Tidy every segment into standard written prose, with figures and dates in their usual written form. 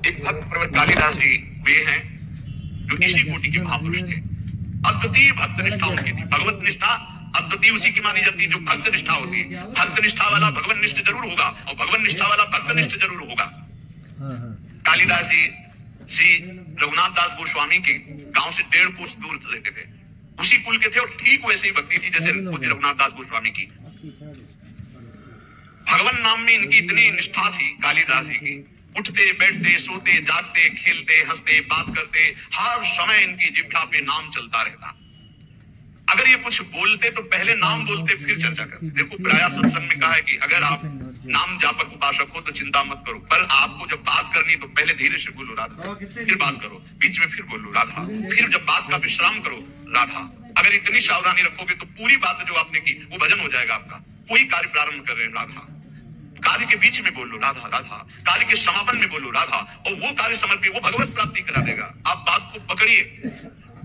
एक भक्त प्रवर कालिदास जी वे हैं जो इसी कोटि के महापुरुष थे। अद्वितीय भक्त निष्ठा उनकी थी। भगवत निष्ठा अद्वितीय उसी की मानी जाती है जो भक्त निष्ठा होती है। भक्त निष्ठा वाला भगवान निष्ठ जरूर होगा और भगवान निष्ठा वाला भक्त निष्ठ जरूर होगा। कालिदास जी श्री रघुनाथ दास गोस्वामी के गांव से 1.5 कोस दूर रहते थे। उसी कुल के थे और ठीक वैसे ही भक्ति थी जैसे पूज्य रघुनाथ दास गोस्वामी की। भगवान नाम में इनकी इतनी निष्ठा थी कालिदास जी की। उठते बैठते सोते जागते खेलते हंसते बात करते हर समय इनकी जिह्वा पे नाम चलता रहता। अगर ये कुछ बोलते तो पहले नाम बोलते फिर चर्चा करते। देखो प्रायः सत्संग में कहा है कि अगर आप नाम जापक उपासक हो तो चिंता मत करो, पर आपको जब बात करनी तो पहले धीरे से बोलो राधा, फिर बात करो, बीच में फिर बोलो राधा, फिर जब बात का विश्राम करो राधा। अगर इतनी सावधानी रखोगे तो पूरी बात जो आपने की वो भजन हो जाएगा आपका। कोई कार्य प्रारंभ कर रहे राधा, कार्य के बीच में बोलो राधा राधा, कार्य के समापन में बोलो राधा, और वो कार्य समर्पित वो भगवत प्राप्ति करा देगा। आप बात को पकड़िए।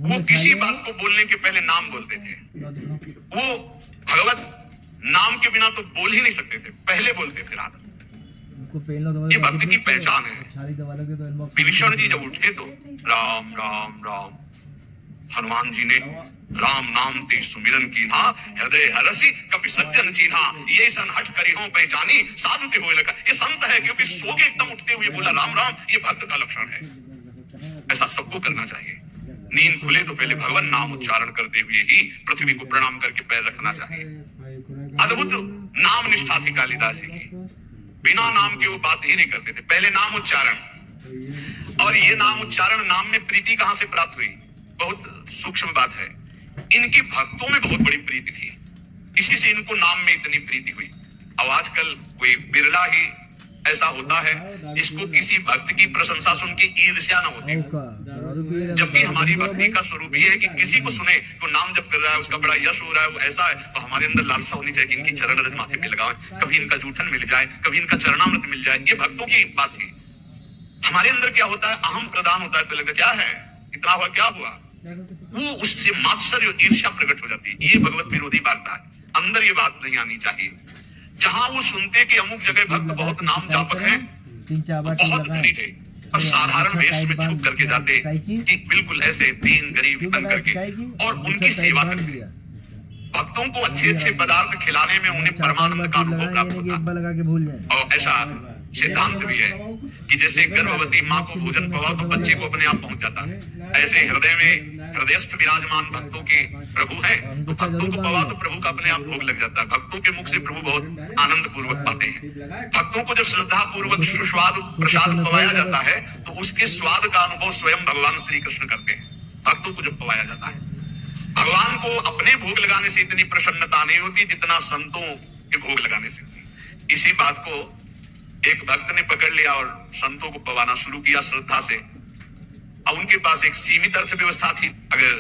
वो किसी बात को बोलने के पहले नाम बोलते थे। वो भगवत नाम के बिना तो बोल ही नहीं सकते थे, पहले बोलते थे राधा। ये भक्ति की पहचान है। विभीषण जी जब उठे तो राम राम राम, हनुमान जी ने राम नाम ते सुमिरन की ना, हृदय हरसी कपि सज्जन चीन्हा, ये सन हट करी हो पहचानी साधु ते होए लगा। ये संत है क्योंकि सो के एकदम उठते हुए बोला राम राम। ये भक्त का लक्षण है। ऐसा सबको करना चाहिए। नींद खुले तो पहले भगवान नाम उच्चारण करते हुए ही पृथ्वी को प्रणाम करके पैर रखना चाहिए। अद्भुत नाम निष्ठा थी कालिदास जी की। बिना नाम के वो बात ही नहीं करते थे, पहले नाम उच्चारण। और ये नाम उच्चारण, नाम में प्रीति कहां से प्राप्त हुई? बहुत सूक्ष्म बात है। इनकी भक्तों में बहुत बड़ी प्रीति थी, इसी से इनको नाम में इतनी प्रीति हुई। अब आजकल कोई बिरला ही ऐसा होता है जिसको किसी भक्त की प्रशंसा सुन के ईर्ष्या न होती, जबकि हमारी भक्ति का स्वरूप ये है कि किसी को सुने तो नाम जप कर रहा है, उसका बड़ा यश हो रहा है, वो ऐसा है, तो हमारे अंदर लालसा होनी चाहिए कि इनकी चरण रज माथे पे लगाएं, कभी इनका जूठन मिल जाए, कभी इनका चरणामृत मिल जाए। ये भक्तों की बात थी। हमारे अंदर क्या होता है? अहम प्रदान होता है, तो लगता क्या है, इतना हुआ, क्या हुआ, वो उससे मात्सर्य और ईर्ष्या प्रकट हो जाती है। ये भगवत विरोधी वार्ता है। अंदर ये बात नहीं आनी चाहिए। जहां वो सुनते कि अमुक जगह भक्त बहुत नाम जापक हैं, तो बहुत धनी थे और साधारण वेश में छुप करके जाते कि बिल्कुल ऐसे दीन गरीब बन करके और उनकी सेवा करते। भक्तों को अच्छे अच्छे पदार्थ खिलाने में उन्हें परमानंद का अनुभव प्राप्त होता। और ऐसा सिद्धांत भी है कि जैसे गर्भवती माँ को भोजन पवाओ तो बच्चे को अपने आप पहुंच जाता है, ऐसे हृदय में हृदयस्थ विराजमान भक्तों के प्रभु है, तो भक्तों को पवाओ तो प्रभु का अपने आप भोग लग जाता है। भक्तों के मुख से प्रभु बहुत आनंद पूर्वक पाते हैं। भक्तों को जब श्रद्धा पूर्वक सुस्वाद प्रसाद पवाया जाता है तो उसके स्वाद का अनुभव स्वयं भगवान श्री कृष्ण करते हैं। भक्तों को जब पवाया जाता है, भगवान को अपने भोग लगाने से इतनी प्रसन्नता नहीं होती जितना संतों के भोग लगाने से होती। इसी बात को एक भक्त ने पकड़ लिया और संतों को पवाना शुरू किया श्रद्धा से। अब उनके पास एक सीमित अर्थव्यवस्था थी। अगर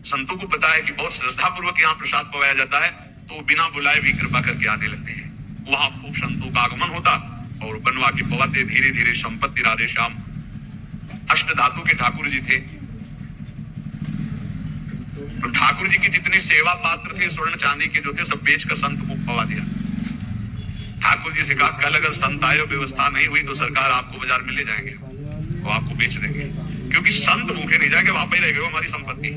संतों को पता है कि बहुत श्रद्धा पूर्वक यहाँ प्रसाद पवाया जाता है तो बिना बुलाए भी कृपा करके आने लगते हैं। वहां खूब संतों का आगमन होता और बनवा के पवाते। धीरे धीरे संपत्ति राधे श्याम। अष्ट धातु के ठाकुर जी थे, तो ठाकुर जी की जितने सेवा पात्र थे स्वर्ण चांदी के जो थे सब बेचकर संत को पवा दिया। ठाकुर जी से कहा कल अगर संत आए व्यवस्था नहीं हुई तो सरकार आपको बाजार में ले जाएंगे, वो आपको बेच देंगे, क्योंकि संत भूखे नहीं जाएंगे, वहां पे रह गए हमारी संपत्ति।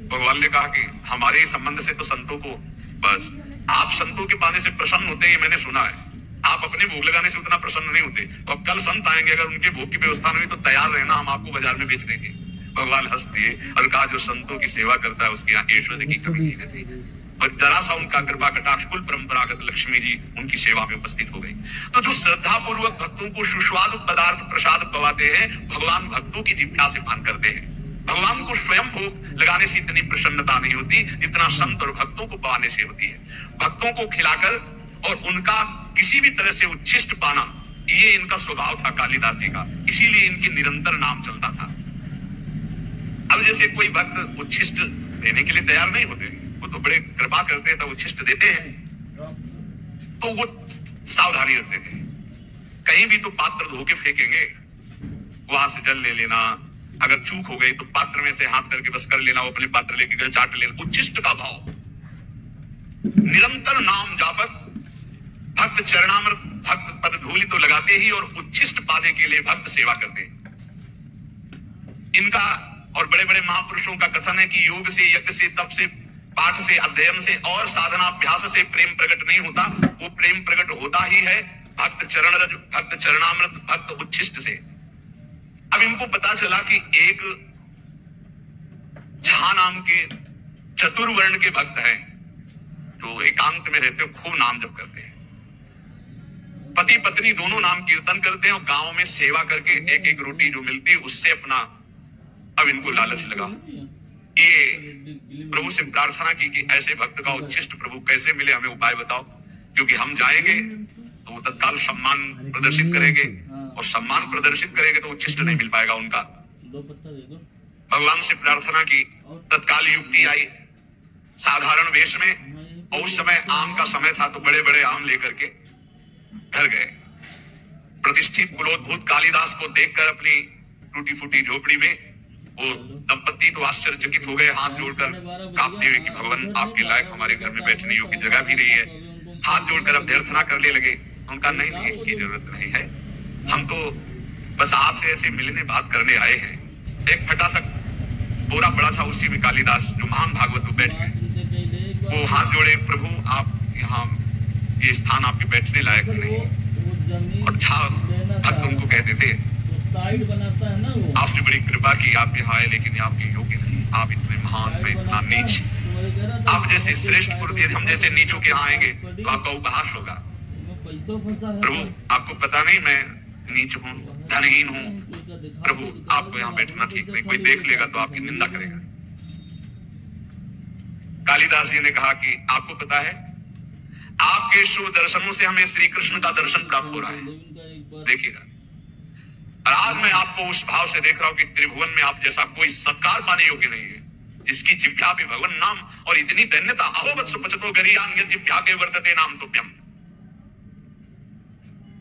भगवान ने कहा कि हमारे संबंध से तो संतों को बस आप संतों के पाने से प्रसन्न होते हैं, मैंने सुना है। आप अपने भोग लगाने से उतना प्रसन्न नहीं होते, तो अब कल संत आएंगे, अगर उनके भोग की व्यवस्था नहीं तो तैयार रहना, हम आपको बाजार में बेच देंगे। भगवान हंस दिए और कहा जो संतों की सेवा करता है उसके यहाँ ऐश्वर्य की कमी नहीं रहती। और जरा सा उनका कृपा कटाक्ष कुल परंपरागत लक्ष्मी जी उनकी सेवा में उपस्थित हो गई। तो जो श्रद्धा पूर्वक भक्तों को सुस्वादु पदार्थ प्रसाद पवाते हैं, भगवान भक्तों की जिज्ञासा से पान करते हैं। भगवान को स्वयं भोग लगाने से इतनी प्रसन्नता नहीं होती जितना संत और भक्तों को पाने से होती है। भक्तों को खिलाकर और उनका किसी भी तरह से उच्छिष्ट पाना, ये इनका स्वभाव था कालिदास जी का, इसीलिए इनके निरंतर नाम चलता था। अब जैसे कोई भक्त उच्छिष्ट देने के लिए तैयार नहीं होते, वो तो बड़े कृपा करते हैं तो उच्छिष्ट देते हैं, तो वो सावधानी रखते थे। कहीं भी तो पात्र धो के फेंकेंगे, वहां से जल ले लेना, अगर चूक हो गई तो पात्र में से हाथ करके बस कर लेना, वो अपने पात्र लेके गए चाट लेना। उच्छिष्ट का भाव, निरंतर नाम जापक, भक्त चरणामृत, भक्त पद धूल वैदेही और उच्छिष्ट पाने के लिए भक्त सेवा करते। इनका और बड़े बड़े महापुरुषों का कथन है कि योग से, यज्ञ से, तप से, पाठ से, अध्ययन से और साधना अभ्यास से प्रेम प्रकट नहीं होता। वो प्रेम प्रकट होता ही है भक्त चरण रज, भक्त चरणामृत, भक्त उच्छिष्ट से। अब इनको पता चला कि एक झा नाम के चतुर्वर्ण के भक्त हैं जो एकांत में रहते हैं, खूब नाम जप करते हैं। पति पत्नी दोनों नाम कीर्तन करते हैं और गांव में सेवा करके एक एक रोटी जो मिलती है उससे अपना, अब इनको लालच लगा। ये प्रभु से प्रार्थना की कि ऐसे भक्त का उच्छिष्ट प्रभु कैसे मिले, हमें उपाय बताओ, क्योंकि हम जाएंगे तो वो तत्काल सम्मान प्रदर्शित करेंगे और सम्मान प्रदर्शित करेंगे तो उच्छिष्ट नहीं मिल पाएगा उनका। भगवान से प्रार्थना की, तत्काल युक्ति आई साधारण वेश में, और उस समय आम का समय था तो बड़े बड़े आम लेकर के घर गए। प्रतिष्ठित कुलोद्भूत कालिदास को देखकर अपनी टूटी फूटी झोपड़ी में वो दंपति तो आश्चर्यचकित हो गए, हाथ जोड़कर कांपते हुए कि भगवान आपके लायक हमारे घर में बैठने योग्य जगह भी नहीं है। हाथ जोड़कर अभ्यर्थना करने लगे। उनका नहीं नहीं, इसकी जरूरत नहीं है, हम तो बस आपसे ऐसे मिलने बात करने आए हैं। एक फटा सा बोरा पड़ा था, उसी में कालिदास जो महान भागवत बैठ गए। वो हाथ जोड़े, प्रभु आप यहाँ, ये स्थान आपके बैठने लायक नहीं। और झा भक्त उनको कहते थे आपने बड़ी कृपा की, आप यहाँ आए, लेकिन आपके योग्य नहीं, आप इतने महान में इतना नीच, आप जैसे श्रेष्ठ पुरुष, हम जैसे नीचों के यहाँ आएंगे तो आपका उपहास होगा। प्रभु आपको पता नहीं मैं नीच हूँ, धनहीन हूँ, प्रभु आपको यहाँ बैठना ठीक नहीं, कोई देख लेगा तो आपकी निंदा करेगा। कालिदास जी ने कहा कि आपको पता है आपके शुभ दर्शनों से हमें श्री कृष्ण का दर्शन प्राप्त हो रहा है, देखिएगा। और आज मैं आपको उस भाव से देख रहा हूं कि त्रिभुवन में आप जैसा कोई सत्कार पाने योग्य नहीं है, जिसकी जिह्वा पे भगवान नाम और इतनी दैन्यता। अहो वत्स पचतो गरीयान यदि जिह्वा के वर्तते नाम तुभ्यम।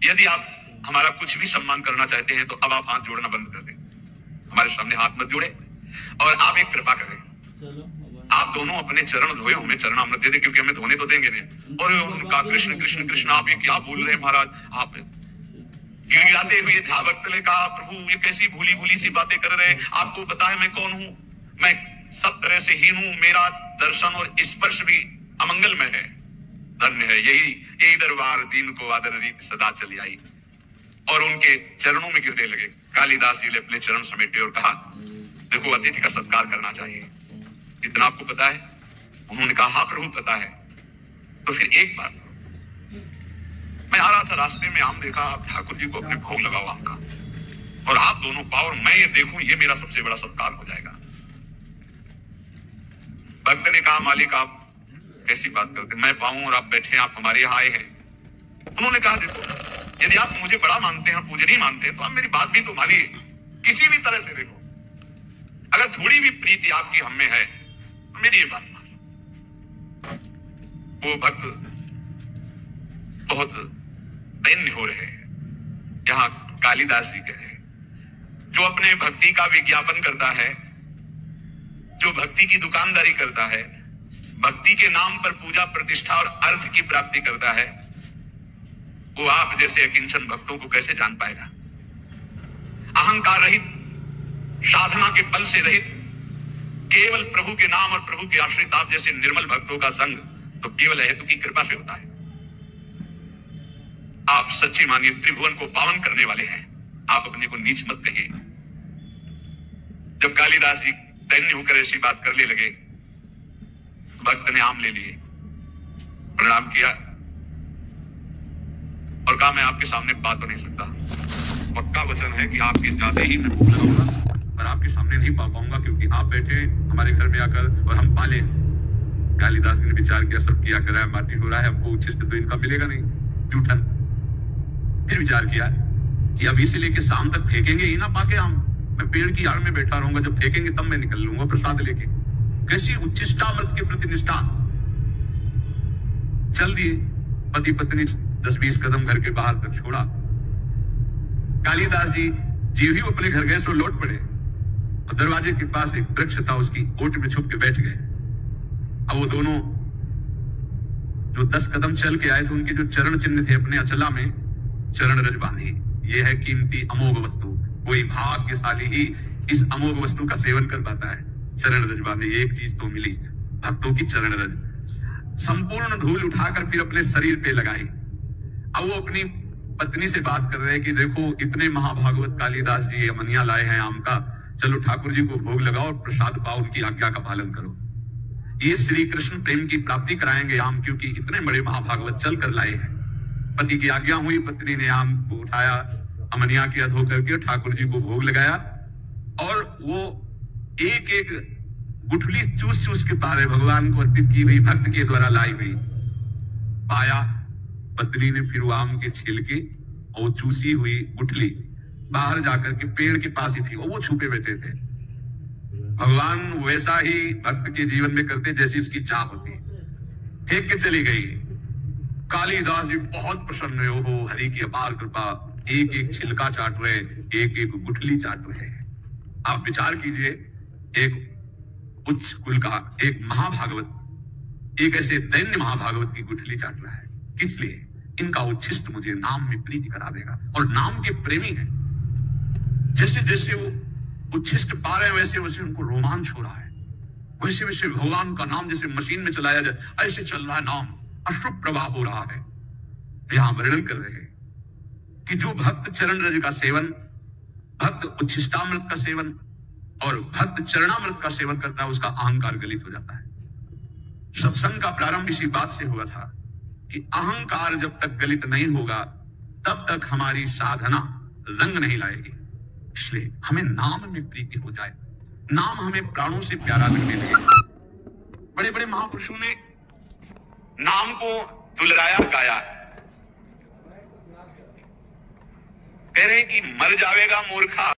यदि आप हमारा कुछ भी सम्मान करना चाहते हैं तो अब आप हाथ जोड़ना बंद कर दें, हमारे सामने हाथ मत जोड़े, और आप एक कृपा करें, आप दोनों अपने चरण धोए, हमें चरणामृत दे दें, क्योंकि हमें धोने तो देंगे नहीं। और उनका कृष्ण कृष्ण कृष्ण, आप ये क्या बोल रहे हैं महाराज, आप गिड़गिड़ाते हुए झा भक्त ने कहा प्रभु ये कैसी भूली भूली सी बातें कर रहे हैं, आपको पता है मैं कौन हूँ, मैं सब तरह से हीन हूँ, मेरा दर्शन और स्पर्श भी अमंगलमय है। धन्य है यही दरबार, दीन को आदर रीत सदा चली आई। और उनके चरणों में गिरने लगे। कालिदास जी ने अपने चरण समेटे और कहा देखो अतिथि का सत्कार करना चाहिए, इतना आपको पता है। उन्होंने कहा हाँ प्रभु पता है। तो फिर एक बात, मैं आ रहा था रास्ते में आम देखा, आप ठाकुर जी को अपने भोग लगाओ आम का, और आप दोनों पाओ और मैं ये देखूं, ये मेरा सबसे बड़ा सत्कार हो जाएगा। भक्त ने कहा मालिक आप कैसी बात करते, मैं पाऊं और आप बैठे, आप हमारे यहाँ आए हैं। उन्होंने कहा देखो यदि आप मुझे बड़ा मानते हैं, पूजनीय मानते हैं, तो आप मेरी बात भी तो मानिए, किसी भी तरह से देखो, अगर थोड़ी भी प्रीति आपकी हम में है तो मेरी ये बात मान लो। वो भक्त बहुत दैन्य हो रहे हैं। यहाँ कालिदास जी कहे जो अपने भक्ति का विज्ञापन करता है, जो भक्ति की दुकानदारी करता है, भक्ति के नाम पर पूजा प्रतिष्ठा और अर्थ की प्राप्ति करता है, वो आप जैसे अकिंचन भक्तों को कैसे जान पाएगा। अहंकार रहित, साधना के बल से रहित, केवल प्रभु के नाम और प्रभु के आश्रित आप जैसे निर्मल भक्तों का संग तो केवल हेतु की कृपा से होता है। आप सच्ची मानिए त्रिभुवन को पावन करने वाले हैं, आप अपने को नीच मत कहिए। जब कालिदास जी दैन्य होकर ऐसी बात करने लगे, भक्त ने आम ले लिए, प्रणाम किया और कहा मैं आपके सामने बात तो नहीं सकता, पक्का वचन है कि आपके जाते ही मैं भूख लगाऊंगा, पर आपके सामने नहीं पा पाऊंगा, क्योंकि आप बैठे हमारे घर में आकर और हम पाले। कालिदास जी ने विचार किया, सब किया कराया माटी हो रहा है, हमको उच्छिष्ट तो इनका मिलेगा नहीं, जूठन। फिर विचार किया कि अभी से लेके शाम तक फेंकेंगे ही ना पाके हम, मैं पेड़ की आड़ में बैठा रहूंगा, जब फेंकेंगे तब मैं निकल लूंगा प्रसाद लेके। कैसी उच्छिष्टामृत के प्रति निष्ठा। चल दिए, पति पत्नी 10-20 कदम घर के बाहर तक छोड़ा। कालिदास जी जीव ही अपने घर गए सो लौट पड़े और दरवाजे के पास एक वृक्ष था, उसकी ओट में छुप के बैठ गए। अब वो दोनों जो 10 कदम चल के आए थे, उनके जो चरण चिन्ह थे अपने अचला में चरण रज बांधी। ये है कीमती अमोघ वस्तु, कोई भाग्यशाली ही इस अमोघ वस्तु का सेवन कर पाता है। चरण रज बांधी, एक चीज तो मिली, भक्तों की चरण रज। संपूर्ण धूल उठाकर फिर अपने शरीर पे लगाई। अब वो अपनी पत्नी से बात कर रहे हैं कि देखो इतने महाभागवत कालिदास जी अमनिया लाए हैं आम का, चलो ठाकुर जी को भोग लगाओ और प्रसाद पाओ, उनकी आज्ञा का पालन करो। ये श्री कृष्ण प्रेम की प्राप्ति कराएंगे आम, क्योंकि इतने बड़े महाभागवत चल कर लाए हैं। पति की आज्ञा हुई, पत्नी ने आम को उठाया, अमनिया किया धो करके ठाकुर जी को भोग लगाया और वो एक एक गुठली चूस चूस के पा रहे, भगवान को अर्पित की हुई, भक्त के द्वारा लाई हुई। पाया, पत्नी ने फिर वो आम के छिलके और चूसी हुई गुठली बाहर जाकर के पेड़ के पास ही थी, और वो छुपे बैठे थे। भगवान वैसा ही भक्त के जीवन में करते जैसी उसकी चाह होती, फेंक के चली गई। कालिदास जी बहुत प्रसन्न हुए, हो हरि की अपार कृपा, एक एक छिलका चाट रहे, एक एक गुठली चाट रहे हैं। आप विचार कीजिए, एक उच्च कुल का एक महाभागवत एक ऐसे दैन्य महाभागवत की गुठली चाट रहा है। किस लिए? इनका उच्छिष्ट मुझे नाम में प्रीति करा देगा, और नाम के प्रेमी हैं। जैसे जैसे वो उच्छिष्ट पा रहे हैं वैसे वैसे उनको रोमांच हो रहा है, वैसे वैसे भगवान का नाम जैसे मशीन में चलाया जाए ऐसे चल रहा है, नाम अश्रु प्रवाह हो रहा है। यहां वर्णन कर रहे हैं कि जो भक्त चरण रज का सेवन, भक्त उच्छिष्टामृत का सेवन और भक्त चरणामृत का सेवन करता है, उसका अहंकार गलित हो जाता है। सत्संग का प्रारंभ इसी बात से हुआ था कि अहंकार जब तक गलित नहीं होगा तब तक हमारी साधना रंग नहीं लाएगी। इसलिए हमें नाम में प्रीति हो जाए, नाम हमें प्राणों से प्यारा लगने लगे। बड़े बड़े महापुरुषों ने नाम को दुलराया गाया। कह रहे हैं कि मर जावेगा मूर्खा